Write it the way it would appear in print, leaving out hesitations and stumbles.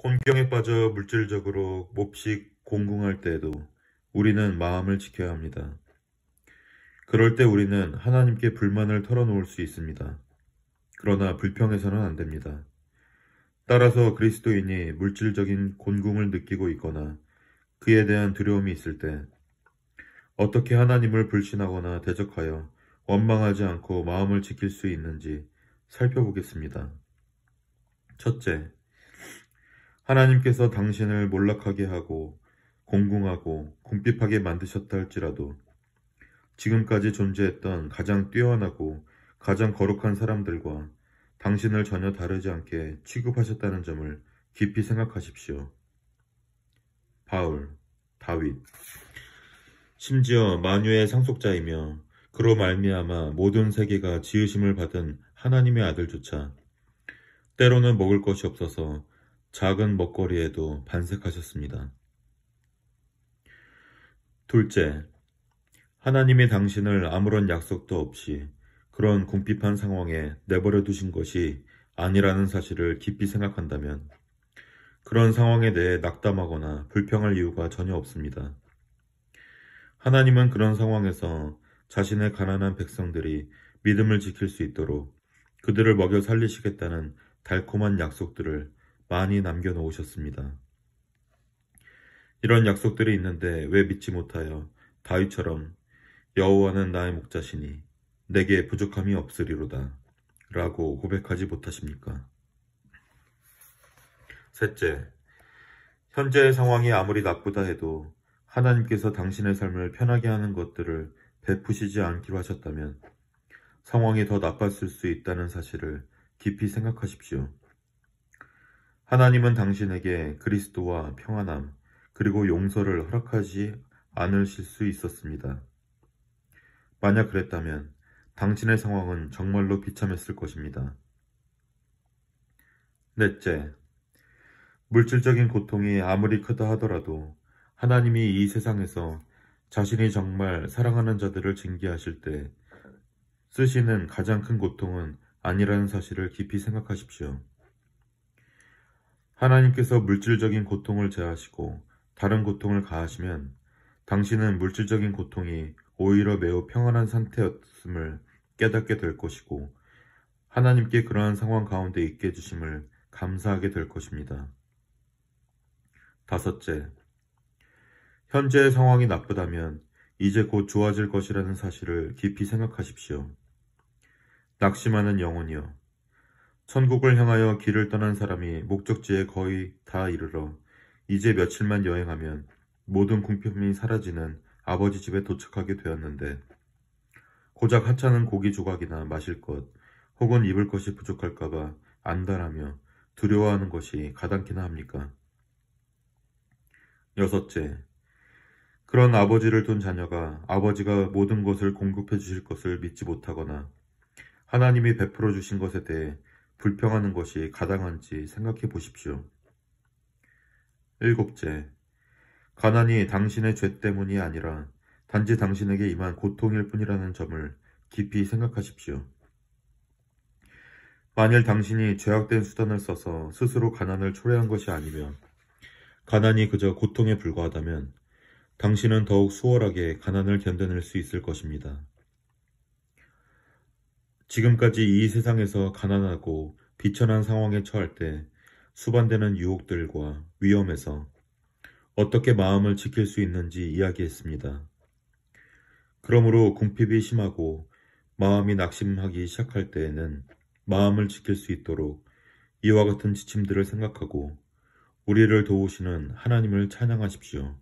곤경에 빠져 물질적으로 몹시 공궁할 때에도 우리는 마음을 지켜야 합니다. 그럴 때 우리는 하나님께 불만을 털어놓을 수 있습니다. 그러나 불평해서는 안 됩니다. 따라서 그리스도인이 물질적인 곤궁을 느끼고 있거나 그에 대한 두려움이 있을 때 어떻게 하나님을 불신하거나 대적하여 원망하지 않고 마음을 지킬 수 있는지 살펴보겠습니다. 첫째, 하나님께서 당신을 몰락하게 하고 공궁하고 궁핍하게 만드셨다 할지라도 지금까지 존재했던 가장 뛰어나고 가장 거룩한 사람들과 당신을 전혀 다르지 않게 취급하셨다는 점을 깊이 생각하십시오. 바울, 다윗, 심지어 만유의 상속자이며 그로 말미암아 모든 세계가 지으심을 받은 하나님의 아들조차 때로는 먹을 것이 없어서 작은 먹거리에도 반색하셨습니다. 둘째, 하나님이 당신을 아무런 약속도 없이 그런 궁핍한 상황에 내버려 두신 것이 아니라는 사실을 깊이 생각한다면 그런 상황에 대해 낙담하거나 불평할 이유가 전혀 없습니다. 하나님은 그런 상황에서 자신의 가난한 백성들이 믿음을 지킬 수 있도록 그들을 먹여 살리시겠다는 달콤한 약속들을 많이 남겨놓으셨습니다. 이런 약속들이 있는데 왜 믿지 못하여 다윗처럼 여호와는 나의 목자시니 내게 부족함이 없으리로다 라고 고백하지 못하십니까? 셋째, 현재의 상황이 아무리 나쁘다 해도 하나님께서 당신의 삶을 편하게 하는 것들을 베푸시지 않기로 하셨다면 상황이 더 나빴을 수 있다는 사실을 깊이 생각하십시오. 하나님은 당신에게 그리스도와 평안함 그리고 용서를 허락하지 않으실 수 있었습니다. 만약 그랬다면 당신의 상황은 정말로 비참했을 것입니다. 넷째, 물질적인 고통이 아무리 크다 하더라도 하나님이 이 세상에서 자신이 정말 사랑하는 자들을 징계하실 때 쓰시는 가장 큰 고통은 아니라는 사실을 깊이 생각하십시오. 하나님께서 물질적인 고통을 제하시고 다른 고통을 가하시면 당신은 물질적인 고통이 오히려 매우 평안한 상태였음을 깨닫게 될 것이고 하나님께 그러한 상황 가운데 있게 해주심을 감사하게 될 것입니다. 다섯째, 현재의 상황이 나쁘다면 이제 곧 좋아질 것이라는 사실을 깊이 생각하십시오. 낙심하는 영혼이여, 천국을 향하여 길을 떠난 사람이 목적지에 거의 다 이르러 이제 며칠만 여행하면 모든 궁핍이 사라지는 아버지 집에 도착하게 되었는데 고작 하찮은 고기 조각이나 마실 것 혹은 입을 것이 부족할까봐 안달하며 두려워하는 것이 가당키나 합니까? 여섯째, 그런 아버지를 둔 자녀가 아버지가 모든 것을 공급해 주실 것을 믿지 못하거나 하나님이 베풀어 주신 것에 대해 불평하는 것이 가당한지 생각해 보십시오. 일곱째, 가난이 당신의 죄 때문이 아니라 단지 당신에게 임한 고통일 뿐이라는 점을 깊이 생각하십시오. 만일 당신이 죄악된 수단을 써서 스스로 가난을 초래한 것이 아니며 가난이 그저 고통에 불과하다면 당신은 더욱 수월하게 가난을 견뎌낼 수 있을 것입니다. 지금까지 이 세상에서 가난하고 비천한 상황에 처할 때 수반되는 유혹들과 위험에서 어떻게 마음을 지킬 수 있는지 이야기했습니다. 그러므로 궁핍이 심하고 마음이 낙심하기 시작할 때에는 마음을 지킬 수 있도록 이와 같은 지침들을 생각하고 우리를 도우시는 하나님을 찬양하십시오.